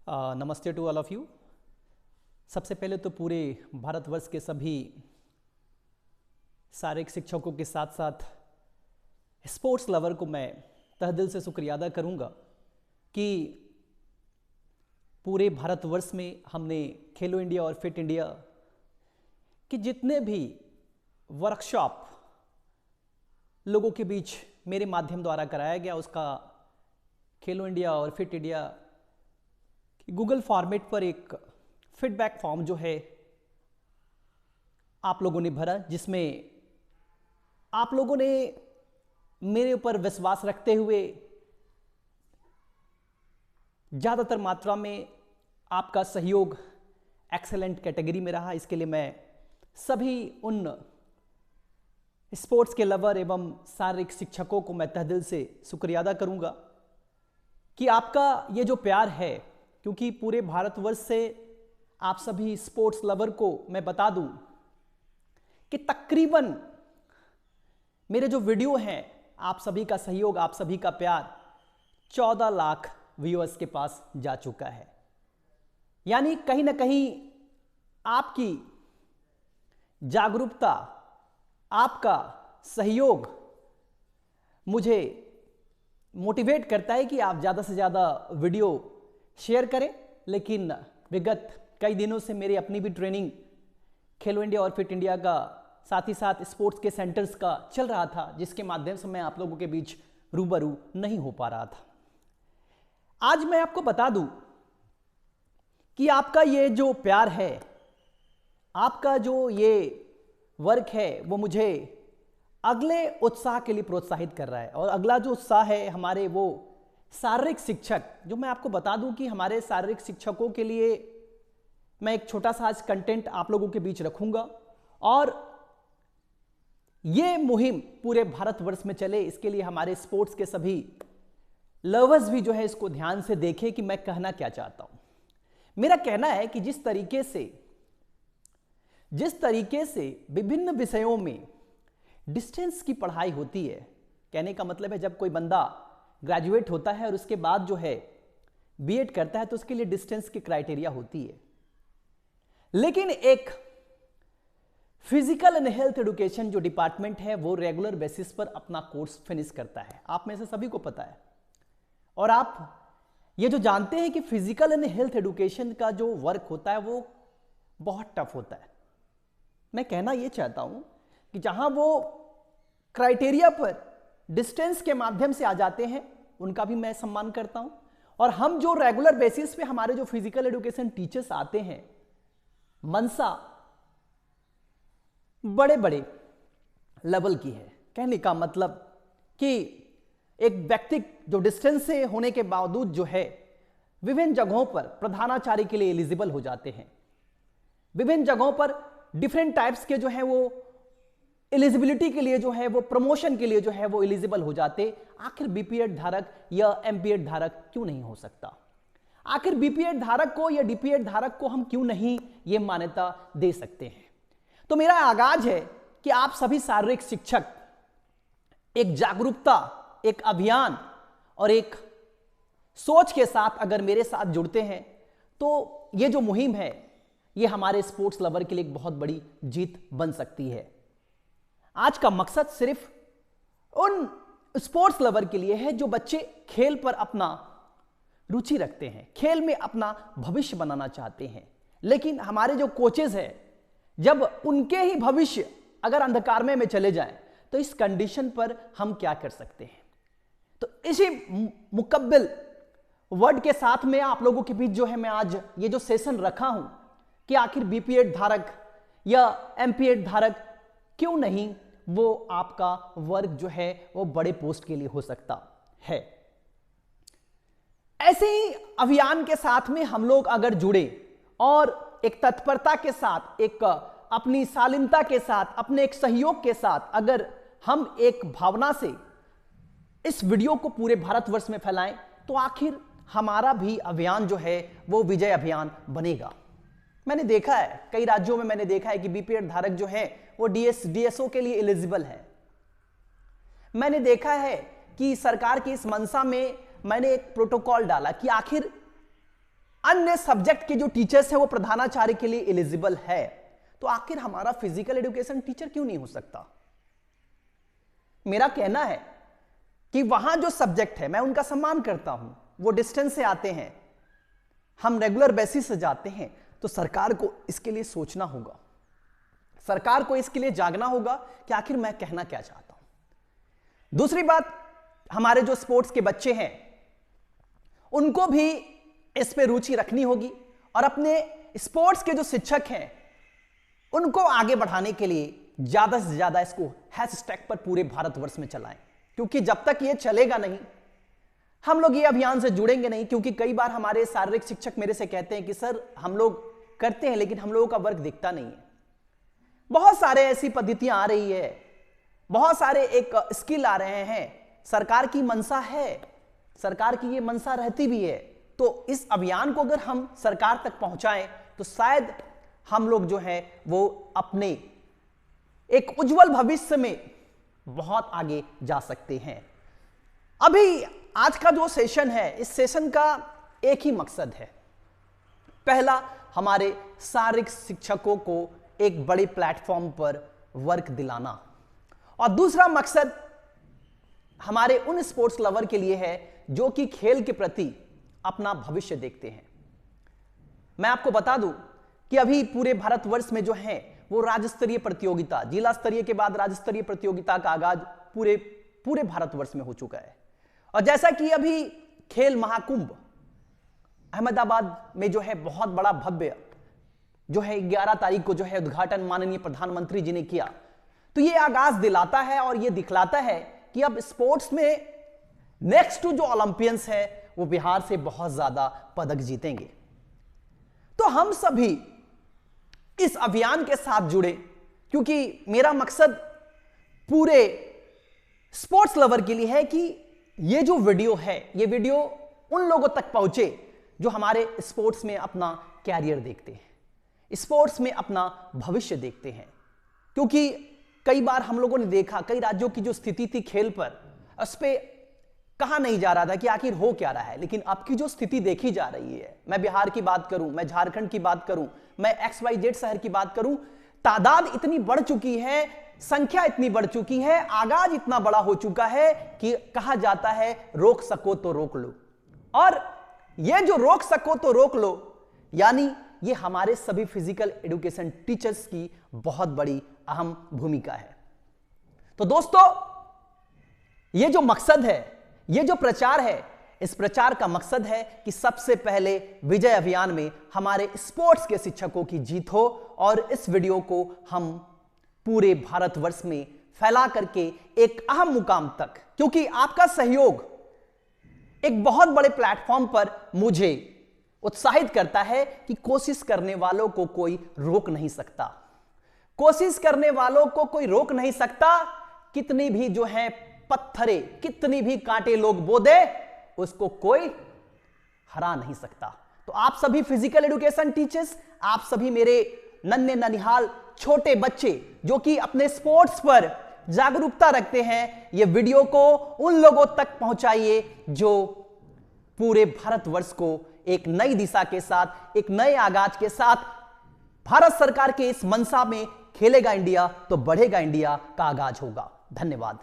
नमस्ते to all of you. सबसे पहले तो पूरे भारतवर्ष के सभी शारीरिक शिक्षकों के साथ साथ स्पोर्ट्स लवर को मैं तहे दिल से शुक्रिया अदा करूंगा कि पूरे भारतवर्ष में हमने खेलो इंडिया और फिट इंडिया के जितने भी वर्कशॉप लोगों के बीच मेरे माध्यम द्वारा कराया गया, उसका खेलो इंडिया और फिट इंडिया गूगल फॉर्मेट पर एक फीडबैक फॉर्म जो है आप लोगों ने भरा, जिसमें आप लोगों ने मेरे ऊपर विश्वास रखते हुए ज़्यादातर मात्रा में आपका सहयोग एक्सेलेंट कैटेगरी में रहा। इसके लिए मैं सभी उन स्पोर्ट्स के लवर एवं शारीरिक शिक्षकों को मैं तहे दिल से शुक्रिया अदा करूंगा कि आपका ये जो प्यार है, क्योंकि पूरे भारतवर्ष से आप सभी स्पोर्ट्स लवर को मैं बता दूं कि तकरीबन मेरे जो वीडियो हैं, आप सभी का सहयोग, आप सभी का प्यार 14 लाख व्यूअर्स के पास जा चुका है। यानी कहीं ना कहीं आपकी जागरूकता, आपका सहयोग मुझे मोटिवेट करता है कि आप ज़्यादा से ज़्यादा वीडियो शेयर करें। लेकिन विगत कई दिनों से मेरी अपनी भी ट्रेनिंग खेलो इंडिया और फिट इंडिया का, साथ ही साथ स्पोर्ट्स के सेंटर्स का चल रहा था, जिसके माध्यम से मैं आप लोगों के बीच रूबरू नहीं हो पा रहा था। आज मैं आपको बता दूं कि आपका ये जो प्यार है, आपका जो ये वर्क है, वो मुझे अगले उत्साह के लिए प्रोत्साहित कर रहा है। और अगला जो उत्साह है हमारे वो शारीरिक शिक्षक, जो मैं आपको बता दूं कि हमारे शारीरिक शिक्षकों के लिए मैं एक छोटा सा आज कंटेंट आप लोगों के बीच रखूंगा और ये मुहिम पूरे भारतवर्ष में चले, इसके लिए हमारे स्पोर्ट्स के सभी लवर्स भी जो है इसको ध्यान से देखें कि मैं कहना क्या चाहता हूं। मेरा कहना है कि जिस तरीके से विभिन्न विषयों में डिस्टेंस की पढ़ाई होती है, कहने का मतलब है जब कोई बंदा ग्रेजुएट होता है और उसके बाद जो है बीएड करता है तो उसके लिए डिस्टेंस की क्राइटेरिया होती है। लेकिन एक फिजिकल एंड हेल्थ एजुकेशन जो डिपार्टमेंट है वो रेगुलर बेसिस पर अपना कोर्स फिनिश करता है। आप में से सभी को पता है और आप ये जो जानते हैं कि फिजिकल एंड हेल्थ एजुकेशन का जो वर्क होता है वो बहुत टफ होता है। मैं कहना ये चाहता हूं कि जहां वो क्राइटेरिया पर डिस्टेंस के माध्यम से आ जाते हैं उनका भी मैं सम्मान करता हूं, और हम जो रेगुलर बेसिस पे हमारे जो फिजिकल एजुकेशन टीचर्स आते हैं, मनसा बड़े बड़े लेवल की है। कहने का मतलब कि एक व्यक्ति जो डिस्टेंस से होने के बावजूद जो है विभिन्न जगहों पर प्रधानाचार्य के लिए एलिजिबल हो जाते हैं, विभिन्न जगहों पर डिफरेंट टाइप्स के जो है वो एलिजिबिलिटी के लिए जो है वो प्रमोशन के लिए जो है वो एलिजिबल हो जाते। आखिर बीपीएड धारक या एमपीएड धारक क्यों नहीं हो सकता? आखिर बीपीएड धारक को या डीपीएड धारक को हम क्यों नहीं ये मान्यता दे सकते हैं? तो मेरा आगाज है कि आप सभी शारीरिक शिक्षक एक जागरूकता, एक अभियान और एक सोच के साथ अगर मेरे साथ जुड़ते हैं तो ये जो मुहिम है ये हमारे स्पोर्ट्स लवर के लिए एक बहुत बड़ी जीत बन सकती है। आज का मकसद सिर्फ उन स्पोर्ट्स लवर के लिए है जो बच्चे खेल पर अपना रुचि रखते हैं, खेल में अपना भविष्य बनाना चाहते हैं। लेकिन हमारे जो कोचेस हैं, जब उनके ही भविष्य अगर अंधकारमय में चले जाएं तो इस कंडीशन पर हम क्या कर सकते हैं? तो इसी मुकब्बिल वर्ड के साथ में आप लोगों के बीच जो है मैं आज ये जो सेशन रखा हूं कि आखिर बीपीएड धारक या एमपीएड धारक क्यों नहीं वो आपका वर्क जो है वो बड़े पोस्ट के लिए हो सकता है। ऐसे ही अभियान के साथ में हम लोग अगर जुड़े और एक तत्परता के साथ, एक अपनी शालीनता के साथ, अपने एक सहयोग के साथ अगर हम एक भावना से इस वीडियो को पूरे भारतवर्ष में फैलाएं तो आखिर हमारा भी अभियान जो है वो विजय अभियान बनेगा। मैंने देखा है कई राज्यों में, मैंने देखा है कि बीपीएड धारक जो है वो डीएसओ के लिए एलिजिबल है। मैंने देखा है कि सरकार की इस मंशा में मैंने एक प्रोटोकॉल डाला कि आखिर अन्य सब्जेक्ट के जो टीचर्स हैं वो प्रधानाचार्य के लिए एलिजिबल है, तो आखिर हमारा फिजिकल एजुकेशन टीचर क्यों नहीं हो सकता? मेरा कहना है कि वहां जो सब्जेक्ट है मैं उनका सम्मान करता हूं, वो डिस्टेंस से आते हैं, हम रेगुलर बेसिस से जाते हैं, तो सरकार को इसके लिए सोचना होगा, सरकार को इसके लिए जागना होगा कि आखिर मैं कहना क्या चाहता हूं। दूसरी बात, हमारे जो स्पोर्ट्स के बच्चे हैं उनको भी इस पे रुचि रखनी होगी और अपने स्पोर्ट्स के जो शिक्षक हैं उनको आगे बढ़ाने के लिए ज्यादा से ज्यादा इसको हैशटैग पर पूरे भारतवर्ष में चलाएं, क्योंकि जब तक ये चलेगा नहीं हम लोग ये अभियान से जुड़ेंगे नहीं। क्योंकि कई बार हमारे शारीरिक शिक्षक मेरे से कहते हैं कि सर हम लोग करते हैं लेकिन हम लोगों का वर्क दिखता नहीं है। बहुत सारे ऐसी पद्धतियां आ रही है, बहुत सारे एक स्किल आ रहे हैं, सरकार की मंशा है, सरकार की ये मंशा रहती भी है, तो इस अभियान को अगर हम सरकार तक पहुंचाएं तो शायद हम लोग जो है वो अपने एक उज्जवल भविष्य में बहुत आगे जा सकते हैं। अभी आज का जो सेशन है, इस सेशन का एक ही मकसद है। पहला, हमारे शारीरिक शिक्षकों को एक बड़े प्लेटफॉर्म पर वर्क दिलाना, और दूसरा मकसद हमारे उन स्पोर्ट्स लवर के लिए है जो कि खेल के प्रति अपना भविष्य देखते हैं। मैं आपको बता दूं कि अभी पूरे भारतवर्ष में जो है वो राज्य स्तरीय प्रतियोगिता, जिला स्तरीय के बाद राज्य स्तरीय प्रतियोगिता का आगाज पूरे भारतवर्ष में हो चुका है। और जैसा कि अभी खेल महाकुंभ अहमदाबाद में जो है बहुत बड़ा भव्य जो है 11 तारीख को जो है उद्घाटन माननीय प्रधानमंत्री जी ने किया, तो ये आगाज दिलाता है और ये दिखलाता है कि अब स्पोर्ट्स में नेक्स्ट टू जो ओलंपियंस है वो बिहार से बहुत ज्यादा पदक जीतेंगे। तो हम सभी इस अभियान के साथ जुड़े, क्योंकि मेरा मकसद पूरे स्पोर्ट्स लवर के लिए है कि ये जो वीडियो है ये वीडियो उन लोगों तक पहुंचे जो हमारे स्पोर्ट्स में अपना कैरियर देखते हैं, स्पोर्ट्स में अपना भविष्य देखते हैं। क्योंकि कई बार हम लोगों ने देखा कई राज्यों की जो स्थिति थी खेल पर, उस पर कहा नहीं जा रहा था कि आखिर हो क्या रहा है, लेकिन अब की जो स्थिति देखी जा रही है, मैं बिहार की बात करूं, मैं झारखंड की बात करूं, मैं XYZ शहर की बात करूं, तादाद इतनी बढ़ चुकी है, संख्या इतनी बढ़ चुकी है, आगाज इतना बड़ा हो चुका है कि कहा जाता है रोक सको तो रोक लो। और ये जो रोक सको तो रोक लो, यानी ये हमारे सभी फिजिकल एजुकेशन टीचर्स की बहुत बड़ी अहम भूमिका है। तो दोस्तों, ये जो मकसद है, ये जो प्रचार है, इस प्रचार का मकसद है कि सबसे पहले विजय अभियान में हमारे स्पोर्ट्स के शिक्षकों की जीत हो और इस वीडियो को हम पूरे भारतवर्ष में फैला करके एक अहम मुकाम तक, क्योंकि आपका सहयोग एक बहुत बड़े प्लेटफॉर्म पर मुझे उत्साहित करता है कि कोशिश करने वालों को कोई रोक नहीं सकता, कोशिश करने वालों को कोई रोक नहीं सकता। कितनी भी जो है पत्थरे, कितनी भी कांटे लोग बो दे, उसको कोई हरा नहीं सकता। तो आप सभी फिजिकल एजुकेशन टीचर्स, आप सभी मेरे नन्हे ननिहाल छोटे बच्चे जो कि अपने स्पोर्ट्स पर जागरूकता रखते हैं, ये वीडियो को उन लोगों तक पहुंचाइए जो पूरे भारतवर्ष को एक नई दिशा के साथ, एक नए आगाज के साथ भारत सरकार के इस मंशा में खेलेगा इंडिया तो बढ़ेगा इंडिया का आगाज होगा। धन्यवाद।